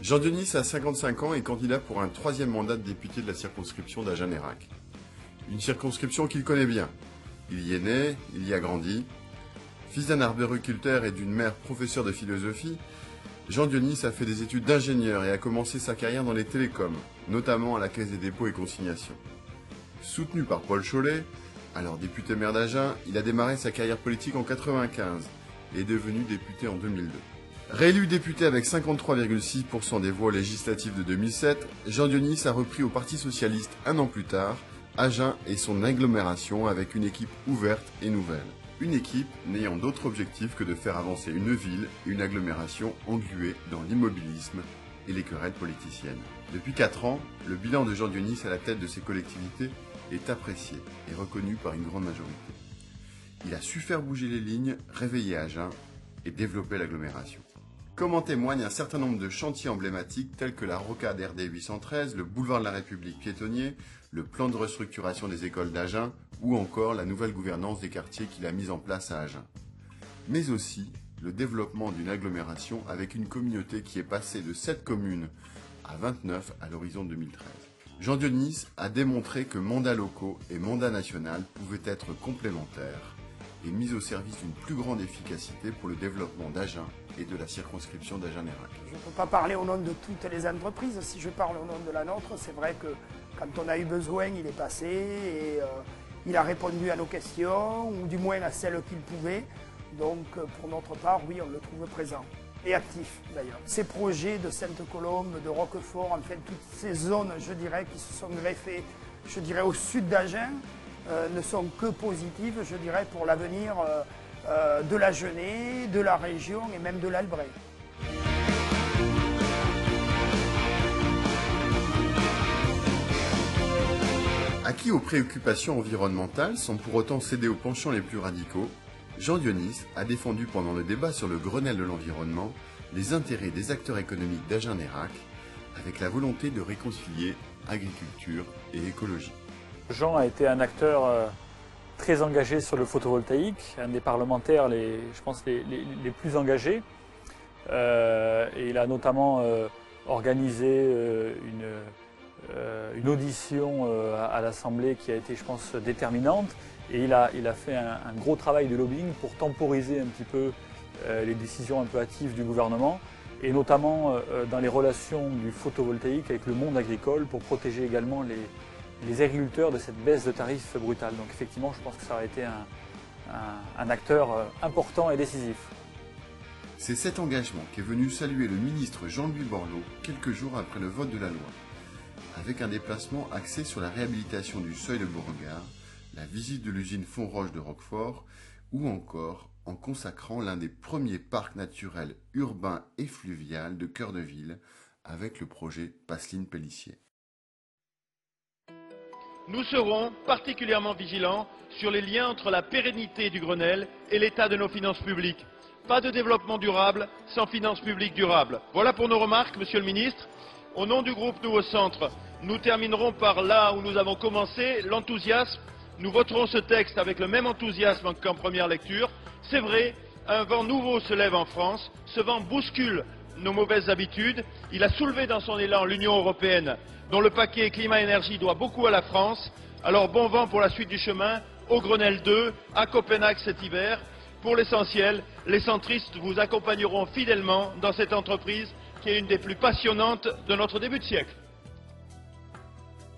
Jean Dionis a 55 ans et candidat pour un troisième mandat de député de la circonscription d'Agen-Nérac. Une circonscription qu'il connaît bien. Il y est né, il y a grandi. Fils d'un arboriculteur et d'une mère professeure de philosophie, Jean Dionis a fait des études d'ingénieur et a commencé sa carrière dans les télécoms, notamment à la Caisse des dépôts et consignations. Soutenu par Paul Chollet, alors député maire d'Agen, il a démarré sa carrière politique en 1995 et est devenu député en 2002. Réélu député avec 53,6% des voix législatives de 2007, Jean Dionis a repris au Parti socialiste un an plus tard, Agen et son agglomération avec une équipe ouverte et nouvelle. Une équipe n'ayant d'autre objectif que de faire avancer une ville et une agglomération engluée dans l'immobilisme et les querelles politiciennes. Depuis 4 ans, le bilan de Jean Dionis à la tête de ces collectivités est apprécié et reconnu par une grande majorité. Il a su faire bouger les lignes, réveiller Agen et développer l'agglomération. Comme en témoigne un certain nombre de chantiers emblématiques tels que la rocade RD 813, le boulevard de la République piétonnier, le plan de restructuration des écoles d'Agen ou encore la nouvelle gouvernance des quartiers qu'il a mise en place à Agen. Mais aussi le développement d'une agglomération avec une communauté qui est passée de 7 communes à 29 à l'horizon 2013. Jean Dionis a démontré que mandats locaux et mandats national pouvaient être complémentaires et mis au service d'une plus grande efficacité pour le développement d'Agen et de la circonscription d'Agen-Nérac. Je ne peux pas parler au nom de toutes les entreprises. Si je parle au nom de la nôtre, c'est vrai que quand on a eu besoin, il est passé et il a répondu à nos questions, ou du moins à celles qu'il pouvait. Donc pour notre part, oui, on le trouve présent et actif d'ailleurs. Ces projets de Sainte-Colombe, de Roquefort, enfin toutes ces zones, je dirais, qui se sont greffées, je dirais, au sud d'Agen, ne sont que positives, je dirais, pour l'avenir de l'Agenais, de la région et même de l'Albret. Acquis aux préoccupations environnementales sans pour autant céder aux penchants les plus radicaux, Jean Dionis a défendu pendant le débat sur le Grenelle de l'environnement les intérêts des acteurs économiques d'Agen-Nérac avec la volonté de réconcilier agriculture et écologie. Jean a été un acteur très engagé sur le photovoltaïque, un des parlementaires, je pense, les plus engagés. Et il a notamment organisé une audition à l'Assemblée qui a été, je pense, déterminante. Et il a fait un gros travail de lobbying pour temporiser un petit peu les décisions un peu hâtives du gouvernement, et notamment dans les relations du photovoltaïque avec le monde agricole pour protéger également les agriculteurs de cette baisse de tarifs brutale. Donc effectivement, je pense que ça a été un acteur important et décisif. C'est cet engagement qu'est venu saluer le ministre Jean-Louis Borloo quelques jours après le vote de la loi, avec un déplacement axé sur la réhabilitation du seuil de Beauregard, la visite de l'usine Fonroche de Roquefort, ou encore en consacrant l'un des premiers parcs naturels urbains et fluvial de cœur de ville avec le projet Passeline-Pellissier. Nous serons particulièrement vigilants sur les liens entre la pérennité du Grenelle et l'état de nos finances publiques. Pas de développement durable sans finances publiques durables. Voilà pour nos remarques, Monsieur le Ministre. Au nom du groupe Nouveau Centre, nous terminerons par là où nous avons commencé, l'enthousiasme. Nous voterons ce texte avec le même enthousiasme qu'en première lecture. C'est vrai, un vent nouveau se lève en France. Ce vent bouscule nos mauvaises habitudes. Il a soulevé dans son élan l'Union européenne, dont le paquet climat-énergie doit beaucoup à la France. Alors bon vent pour la suite du chemin, au Grenelle 2, à Copenhague cet hiver. Pour l'essentiel, les centristes vous accompagneront fidèlement dans cette entreprise qui est une des plus passionnantes de notre début de siècle.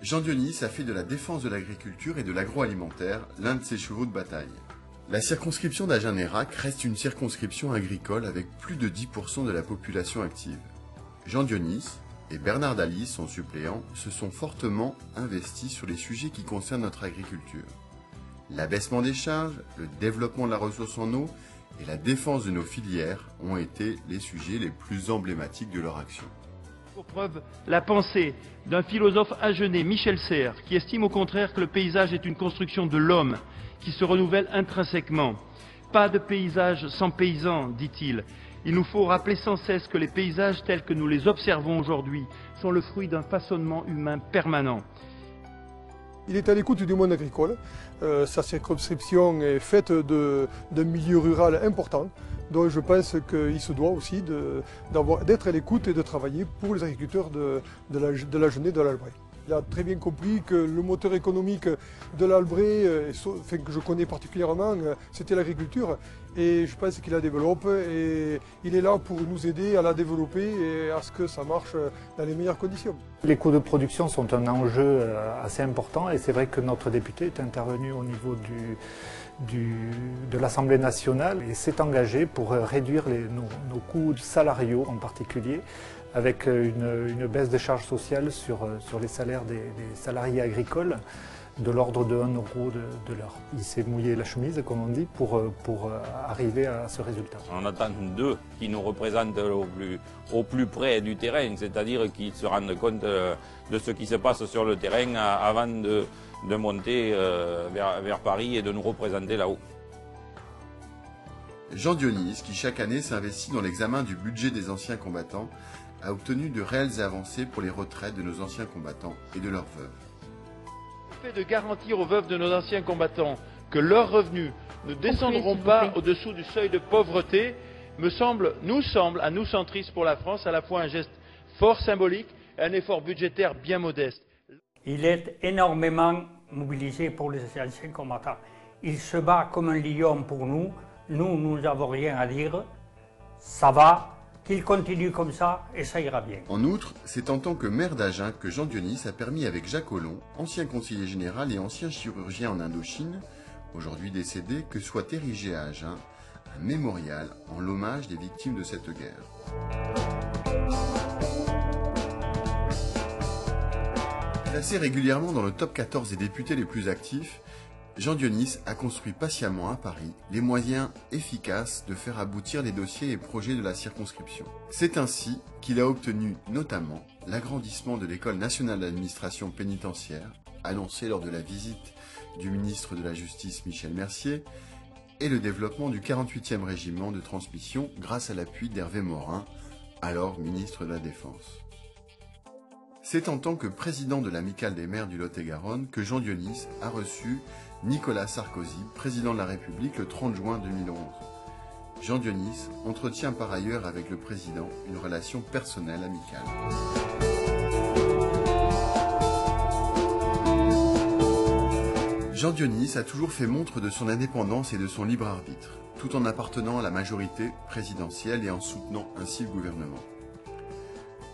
Jean Dionis a fait de la défense de l'agriculture et de l'agroalimentaire l'un de ses chevaux de bataille. La circonscription d'Agen-Nérac reste une circonscription agricole avec plus de 10% de la population active. Jean Dionis et Bernard Daly, son suppléant, se sont fortement investis sur les sujets qui concernent notre agriculture. L'abaissement des charges, le développement de la ressource en eau et la défense de nos filières ont été les sujets les plus emblématiques de leur action. Pour preuve, la pensée d'un philosophe agenais, Michel Serres, qui estime au contraire que le paysage est une construction de l'homme, qui se renouvelle intrinsèquement. Pas de paysage sans paysans, dit-il. Il nous faut rappeler sans cesse que les paysages tels que nous les observons aujourd'hui sont le fruit d'un façonnement humain permanent. Il est à l'écoute du monde agricole. Sa circonscription est faite d'un milieu rural important. Donc je pense qu'il se doit aussi d'être à l'écoute et de travailler pour les agriculteurs de la Genée de l'Albret. Il a très bien compris que le moteur économique de l'Albret, que je connais particulièrement, c'était l'agriculture. Et je pense qu'il la développe et il est là pour nous aider à la développer et à ce que ça marche dans les meilleures conditions. Les coûts de production sont un enjeu assez important et c'est vrai que notre député est intervenu au niveau de l'Assemblée nationale et s'est engagé pour réduire nos coûts salariaux en particulier, avec une baisse des charges sociales sur les salaires des salariés agricoles de l'ordre de 1 euro de l'heure. Il s'est mouillé la chemise, comme on dit, pour arriver à ce résultat. On attend d'eux qui nous représentent au plus près du terrain, c'est-à-dire qu'ils se rendent compte de ce qui se passe sur le terrain avant de monter vers Paris et de nous représenter là-haut. Jean Dionis, qui chaque année s'investit dans l'examen du budget des anciens combattants, a obtenu de réelles avancées pour les retraites de nos anciens combattants et de leurs veuves. Le fait de garantir aux veuves de nos anciens combattants que leurs revenus ne descendront pas au-dessous du seuil de pauvreté nous semble, à nous centristes pour la France, à la fois un geste fort symbolique et un effort budgétaire bien modeste. Il est énormément mobilisé pour les anciens combattants. Il se bat comme un lion pour nous. Nous n'avons rien à dire. Ça va. Qu'il continue comme ça et ça ira bien. En outre, c'est en tant que maire d'Agen que Jean Dionis a permis avec Jacques Ollon, ancien conseiller général et ancien chirurgien en Indochine, aujourd'hui décédé, que soit érigé à Agen un mémorial en l'hommage des victimes de cette guerre. Classé régulièrement dans le top 14 des députés les plus actifs, Jean Dionis a construit patiemment à Paris les moyens efficaces de faire aboutir les dossiers et projets de la circonscription. C'est ainsi qu'il a obtenu notamment l'agrandissement de l'École nationale d'administration pénitentiaire, annoncé lors de la visite du ministre de la Justice Michel Mercier, et le développement du 48e régiment de transmission grâce à l'appui d'Hervé Morin, alors ministre de la Défense. C'est en tant que président de l'Amicale des maires du Lot-et-Garonne que Jean Dionis a reçu Nicolas Sarkozy, président de la République, le 30 juin 2011. Jean Dionis entretient par ailleurs avec le président une relation personnelle amicale. Jean Dionis a toujours fait montre de son indépendance et de son libre arbitre, tout en appartenant à la majorité présidentielle et en soutenant ainsi le gouvernement.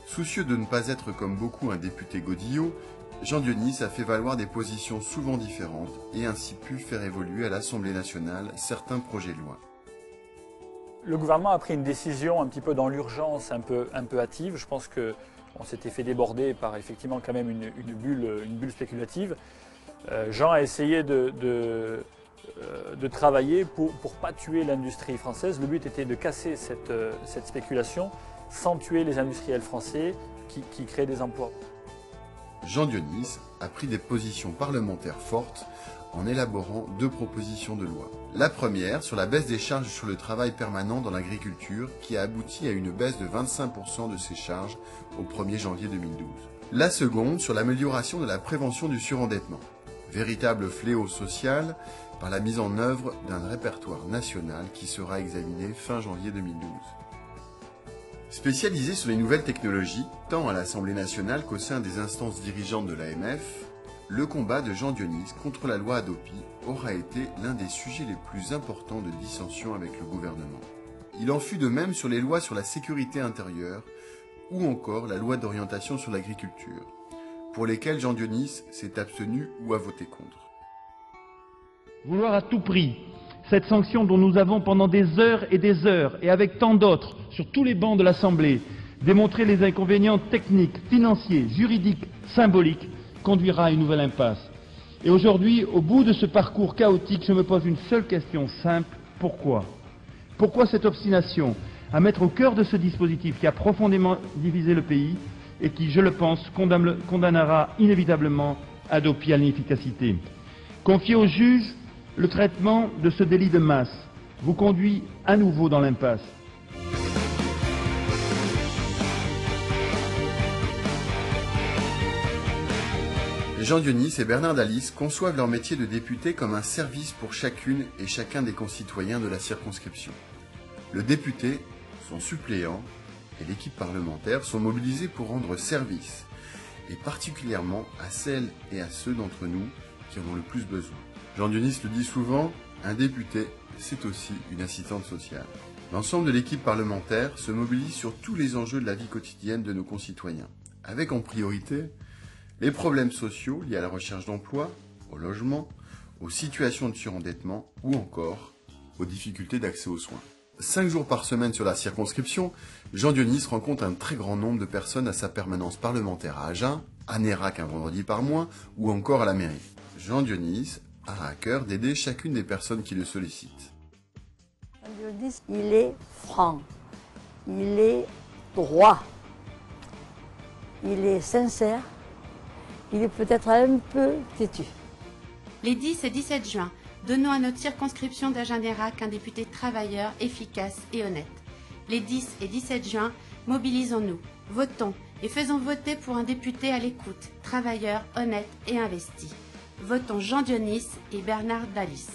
Soucieux de ne pas être comme beaucoup un député godillot, Jean Dionis a fait valoir des positions souvent différentes et ainsi pu faire évoluer à l'Assemblée nationale certains projets de loi. Le gouvernement a pris une décision un petit peu dans l'urgence, un peu hâtive. Je pense qu'on s'était fait déborder par effectivement quand même une bulle spéculative. Jean a essayé de travailler pour ne pas tuer l'industrie française. Le but était de casser cette spéculation sans tuer les industriels français qui créent des emplois. Jean Dionis a pris des positions parlementaires fortes en élaborant 2 propositions de loi. La première sur la baisse des charges sur le travail permanent dans l'agriculture qui a abouti à une baisse de 25% de ces charges au 1er janvier 2012. La seconde sur l'amélioration de la prévention du surendettement, véritable fléau social par la mise en œuvre d'un répertoire national qui sera examiné fin janvier 2012. Spécialisé sur les nouvelles technologies, tant à l'Assemblée nationale qu'au sein des instances dirigeantes de l'AMF, le combat de Jean Dionis contre la loi Hadopi aura été l'un des sujets les plus importants de dissension avec le gouvernement. Il en fut de même sur les lois sur la sécurité intérieure ou encore la loi d'orientation sur l'agriculture, pour lesquelles Jean Dionis s'est abstenu ou a voté contre. Vouloir à tout prix cette sanction dont nous avons pendant des heures, et avec tant d'autres, sur tous les bancs de l'Assemblée, démontré les inconvénients techniques, financiers, juridiques, symboliques, conduira à une nouvelle impasse. Et aujourd'hui, au bout de ce parcours chaotique, je me pose une seule question simple, pourquoi ? Pourquoi cette obstination à mettre au cœur de ce dispositif qui a profondément divisé le pays et qui, je le pense, condamnera inévitablement Hadopi à l'inefficacité ? Confier aux juges le traitement de ce délit de masse vous conduit à nouveau dans l'impasse. Jean Dionis et Bernard Dallis conçoivent leur métier de député comme un service pour chacune et chacun des concitoyens de la circonscription. Le député, son suppléant et l'équipe parlementaire sont mobilisés pour rendre service, et particulièrement à celles et à ceux d'entre nous qui en ont le plus besoin. Jean Dionis le dit souvent, un député, c'est aussi une assistante sociale. L'ensemble de l'équipe parlementaire se mobilise sur tous les enjeux de la vie quotidienne de nos concitoyens, avec en priorité les problèmes sociaux liés à la recherche d'emploi, au logement, aux situations de surendettement ou encore aux difficultés d'accès aux soins. 5 jours par semaine sur la circonscription, Jean Dionis rencontre un très grand nombre de personnes à sa permanence parlementaire à Agen, à Nérac un vendredi par mois ou encore à la mairie. Jean Dionis a à cœur d'aider chacune des personnes qui le sollicitent. Jean Dionis, il est franc, il est droit, il est sincère, il est peut-être un peu têtu. Les 10 et 17 juin, donnons à notre circonscription d'Agen-Nérac un député travailleur, efficace et honnête. Les 10 et 17 juin, mobilisons-nous, votons et faisons voter pour un député à l'écoute, travailleur, honnête et investi. Votons Jean Dionis et Bernard Dallis.